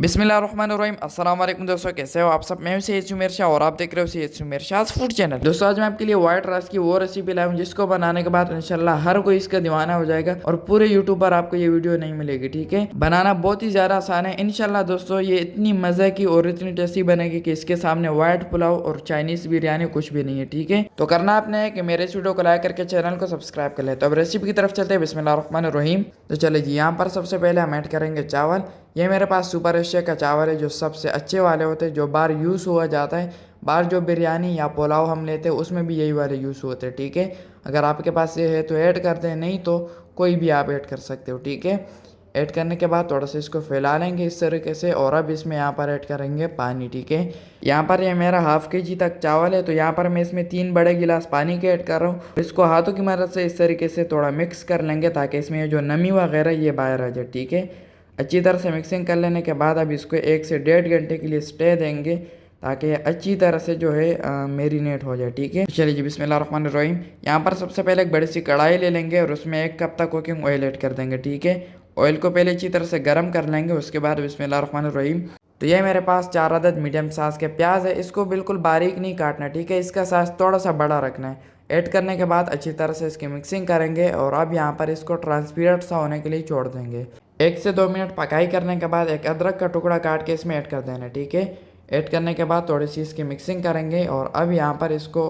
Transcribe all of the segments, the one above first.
बिस्मिल्लाहिर्रहमानिर्रहीम। अस्सलाम वालेकुम दोस्तों, कैसे हो आप सब। मैं हूं सैयद सुमेर शाह और आप देख रहे हो सैयद सुमेर शाह फूड चैनल। दोस्तों आज मैं आपके लिए व्हाइट राइस की वो रेसिपी लाया हूं जिसको बनाने के बाद इंशाल्लाह हर कोई इसका दीवाना हो जाएगा और पूरे यूट्यूब पर आपको ये वीडियो नहीं मिलेगी। ठीक है, बनाना बहुत ही ज्यादा आसान है इंशाल्लाह। दोस्तों ये इतनी मजे की और इतनी टेस्टी बनेगी कि इसके सामने व्हाइट पुलाव और चाइनीज बिरयानी कुछ भी नहीं है। ठीक है, तो करना आपने है कि मेरे इस वीडियो को लाइक करके चैनल को सब्सक्राइब कर ले। तो अब रेसिपी की तरफ चलते हैं। बिस्मिल्लाहिर्रहमानिर्रहीम। तो चले जी, यहाँ पर सबसे पहले हम ऐड करेंगे चावल। ये मेरे पास सुपर एशिया का चावल है जो सबसे अच्छे वाले होते हैं, जो बार यूज़ हुआ जाता है। बार जो बिरयानी या पुलाव हम लेते हैं उसमें भी यही वाले यूज़ होते हैं। ठीक है, अगर आपके पास ये है तो ऐड करते हैं, नहीं तो कोई भी आप ऐड कर सकते हो। ठीक है, ऐड करने के बाद थोड़ा सा इसको फैला लेंगे इस तरीके से और अब इसमें यहाँ पर ऐड करेंगे पानी। ठीक है, यहाँ पर ये मेरा हाफ kg तक चावल है तो यहाँ पर मैं इसमें 3 बड़े गिलास पानी के ऐड कर रहा हूँ। इसको हाथों की मदद से इस तरीके से थोड़ा मिक्स कर लेंगे ताकि इसमें जो नमी वगैरह ये बाहर आ जाए। ठीक है, अच्छी तरह से मिक्सिंग कर लेने के बाद अब इसको 1 से 1.5 घंटे के लिए स्टे देंगे ताकि अच्छी तरह से जो है मेरीनेट हो जाए। ठीक है, चलिए जी बिस्मिल्लाहिर्रहमानिर्रहीम। यहाँ पर सबसे पहले एक बड़ी सी कढ़ाई ले लेंगे और उसमें 1 कप तक कुकिंग ऑयल ऐड कर देंगे। ठीक है, ऑयल को पहले अच्छी तरह से गर्म कर लेंगे, उसके बाद बिस्मिल्लाहिर्रहमानिर्रहीम। तो ये मेरे पास 4 अदद मीडियम साइज के प्याज है, इसको बिल्कुल बारीक नहीं काटना। ठीक है, इसका साइज थोड़ा सा बड़ा रखना है। ऐड करने के बाद अच्छी तरह से इसकी मिक्सिंग करेंगे और अब यहाँ पर इसको ट्रांसपेरेंट सा होने के लिए छोड़ देंगे। 1 से 2 मिनट पकाई करने के बाद एक अदरक का टुकड़ा काट के इसमें ऐड कर देना है। ठीक है, ऐड करने के बाद थोड़ी सी इसकी मिक्सिंग करेंगे और अब यहाँ पर इसको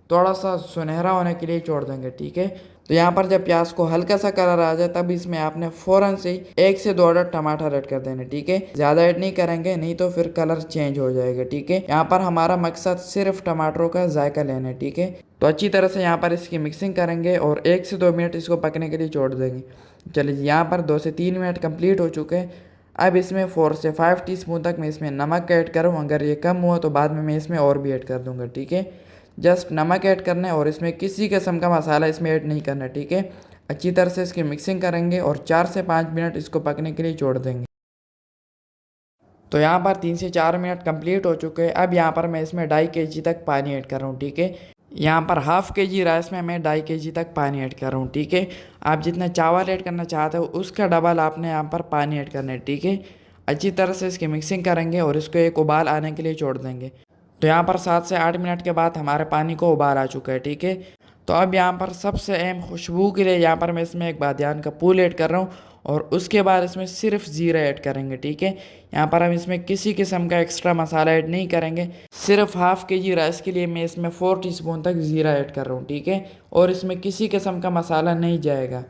थोड़ा सा सुनहरा होने के लिए छोड़ देंगे। ठीक है, तो यहाँ पर जब प्याज को हल्का सा कलर आ जाए तब इसमें आपने फ़ौरन से 1 से 2 अदद टमाटर ऐड कर देने। ठीक है, ज़्यादा ऐड नहीं करेंगे नहीं तो फिर कलर चेंज हो जाएगा। ठीक है, यहाँ पर हमारा मकसद सिर्फ टमाटरों का जायका लेना है। ठीक है, तो अच्छी तरह से यहाँ पर इसकी मिक्सिंग करेंगे और 1 से 2 मिनट इसको पकने के लिए छोड़ देंगे। चलिए जी, यहाँ पर 2 से 3 मिनट कंप्लीट हो चुके हैं। अब इसमें 4 से 5 टीस्पून तक मैं इसमें नमक ऐड करूँ, अगर ये कम हुआ तो बाद में मैं इसमें और भी ऐड कर दूँगा। ठीक है, जस्ट नमक ऐड करना है और इसमें किसी किस्म का मसाला इसमें ऐड नहीं करना। ठीक है, अच्छी तरह से इसकी मिक्सिंग करेंगे और 4 से 5 मिनट इसको पकने के लिए छोड़ देंगे। तो यहाँ पर 3 से 4 मिनट कंप्लीट हो चुके हैं। अब यहाँ पर मैं इसमें 2.5 kg तक पानी ऐड कर रहा हूँ। ठीक है, यहाँ पर हाफ kg राइस में मैं 2.5 kg तक पानी ऐड कर रहा हूँ। ठीक है, आप जितना चावल ऐड करना चाहते हो उसका डबल आपने यहाँ पर पानी ऐड करना है। ठीक है, अच्छी तरह से इसकी मिक्सिंग करेंगे और इसको एक उबाल आने के लिए छोड़ देंगे। तो यहाँ पर 7 से 8 मिनट के बाद हमारे पानी को उबाल आ चुका है। ठीक है, तो अब यहाँ पर सबसे अहम खुशबू के लिए यहाँ पर मैं इसमें एक बादियान का फूल ऐड कर रहा हूँ और उसके बाद इसमें सिर्फ ज़ीरा ऐड करेंगे। ठीक है, यहाँ पर हम इसमें किसी किस्म का एक्स्ट्रा मसाला ऐड नहीं करेंगे। सिर्फ हाफ kg राइस के लिए मैं इसमें 4 टीस्पून तक ज़ीरा ऐड कर रहा हूँ। ठीक है, और इसमें किसी किस्म का मसाला नहीं जाएगा।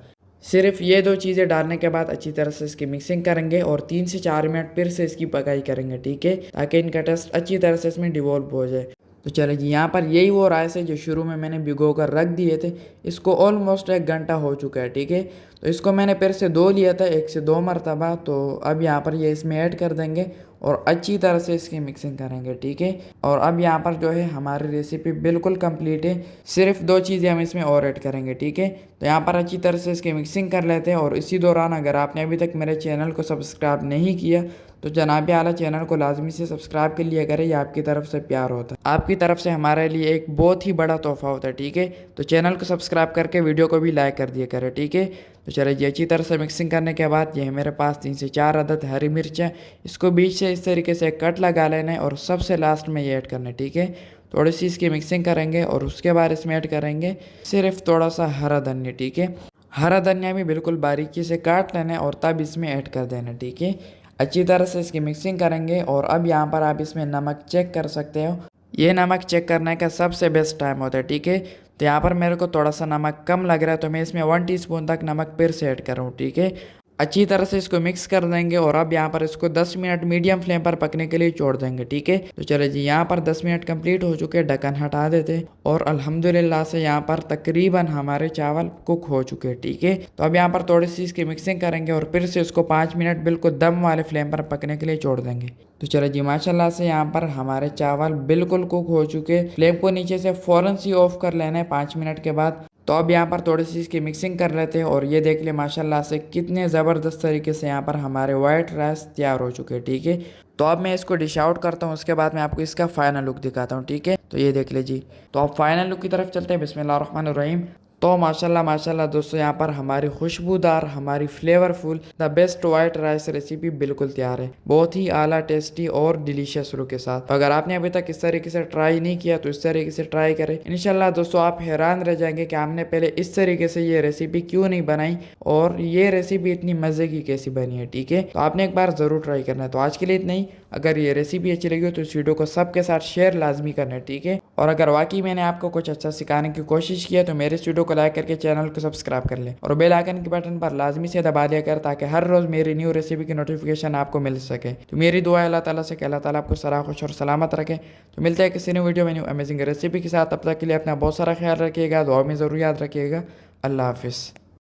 सिर्फ ये 2 चीज़ें डालने के बाद अच्छी तरह से इसकी मिक्सिंग करेंगे और 3 से 4 मिनट फिर से इसकी पकाई करेंगे। ठीक है, ताकि इनका टेस्ट अच्छी तरह से इसमें डिवॉल्व हो जाए। तो चले जी, यहाँ पर यही वो राइस है जो शुरू में मैंने भिगो कर रख दिए थे। इसको ऑलमोस्ट 1 घंटा हो चुका है। ठीक है, तो इसको मैंने फिर से धो लिया था 1 से 2 मरतबा। तो अब यहाँ पर ये इसमें ऐड कर देंगे और अच्छी तरह से इसकी मिक्सिंग करेंगे। ठीक है, और अब यहाँ पर जो है हमारी रेसिपी बिल्कुल कंप्लीट है। सिर्फ 2 चीज़ें हम इसमें और ऐड करेंगे। ठीक है, तो यहाँ पर अच्छी तरह से इसकी मिक्सिंग कर लेते हैं और इसी दौरान अगर आपने अभी तक मेरे चैनल को सब्सक्राइब नहीं किया तो जनाब आला चैनल को लाजमी से सब्सक्राइब कर लिया करें, ये आपकी तरफ से प्यार होता है, आपकी तरफ से हमारे लिए एक बहुत ही बड़ा तोहफा होता है। ठीक है, तो चैनल को सब्सक्राइब करके वीडियो को भी लाइक कर दिया करें। ठीक है, तो चलिए जी, अच्छी तरह से मिक्सिंग करने के बाद ये है मेरे पास 3 से 4 अदद हरी मिर्च है। इसको बीच से इस तरीके से कट लगा लेना है और सबसे लास्ट में ये ऐड करना है। ठीक है, थोड़ी सी इसकी मिक्सिंग करेंगे और उसके बाद इसमें ऐड करेंगे सिर्फ थोड़ा सा हरा धनिया। ठीक है, हरा धनिया भी बिल्कुल बारीकी से काट लेना है और तब इसमें ऐड कर देना। ठीक है, अच्छी तरह से इसकी मिक्सिंग करेंगे और अब यहाँ पर आप इसमें नमक चेक कर सकते हो। ये नमक चेक करने का सबसे बेस्ट टाइम होता है। ठीक है, तो यहाँ पर मेरे को थोड़ा सा नमक कम लग रहा है तो मैं इसमें 1 टीस्पून तक नमक फिर से ऐड कर रहा हूँ। ठीक है, अच्छी तरह से इसको मिक्स कर देंगे और अब यहाँ पर इसको 10 मिनट मीडियम फ्लेम पर पकने के लिए छोड़ देंगे। ठीक है, तो चले जी, यहाँ पर 10 मिनट कंप्लीट हो चुके हैं, ढक्कन हटा देते हैं और अल्हम्दुलिल्लाह से यहाँ पर तकरीबन हमारे चावल कुक हो चुके हैं। ठीक है, तो अब यहाँ पर थोड़ी सी इसकी मिक्सिंग करेंगे और फिर से इसको 5 मिनट बिल्कुल दम वाले फ्लेम पर पकने के लिए छोड़ देंगे। तो चलो जी, माशाल्लाह से यहाँ पर हमारे चावल बिल्कुल कुक हो चुके। फ्लेम को नीचे से फ़ौरन सी ऑफ कर लेना है 5 मिनट के बाद। तो अब यहाँ पर थोड़ी सी इसकी मिक्सिंग कर लेते हैं और ये देख ले माशाल्लाह से कितने ज़बरदस्त तरीके से यहाँ पर हमारे वाइट राइस तैयार हो चुके हैं। ठीक है, तो अब मैं इसको डिश आउट करता हूँ, उसके बाद मैं आपको इसका फाइनल लुक दिखाता हूँ। ठीक है, तो ये देख ले जी, तो अब फाइनल लुक की तरफ चलते हैं। बिस्मिल्लाहिर्रहमानिर्रहीम। तो माशाल्लाह माशाल्लाह दोस्तों, यहाँ पर हमारी खुशबूदार, हमारी flavourful the best white rice recipe बिल्कुल तैयार है, बहुत ही आला, टेस्टी और डिलीशियस लुक के साथ। तो अगर आपने अभी तक इस तरीके से ट्राई नहीं किया तो इस तरीके से ट्राई करें। इंशाल्लाह दोस्तों आप हैरान रह जाएंगे कि हमने पहले इस तरीके से ये रेसिपी क्यों नहीं बनाई और ये रेसिपी इतनी मज़े की कैसी बनी है। ठीक है, तो आपने एक बार ज़रूर ट्राई करना है। तो आज के लिए इतना ही। अगर ये रेसिपी अच्छी लगी हो तो इस वीडियो को सबके साथ शेयर लाजमी करना है। ठीक है, और अगर वाकई मैंने आपको कुछ अच्छा सिखाने की कोशिश की है तो मेरे इस वीडियो को लाइक करके चैनल को सब्सक्राइब कर ले और बेल आइकन के बटन पर लाजमी से दबा दिया कर, ताकि हर रोज मेरी न्यू रेसिपी की नोटिफिकेशन आपको मिल सके। तो मेरी दुआ है अल्लाह ताला से कि अल्लाह ताला आपको सारा खुश और सलामत रखे। तो मिलते हैं किसी न्यू वीडियो में न्यू अमेजिंग रेसिपी के साथ। तब तक के लिए अपना बहुत सारा ख्याल रखिएगा, दुआ में ज़रूर याद रखिएगा। अल्लाह हाफिज़।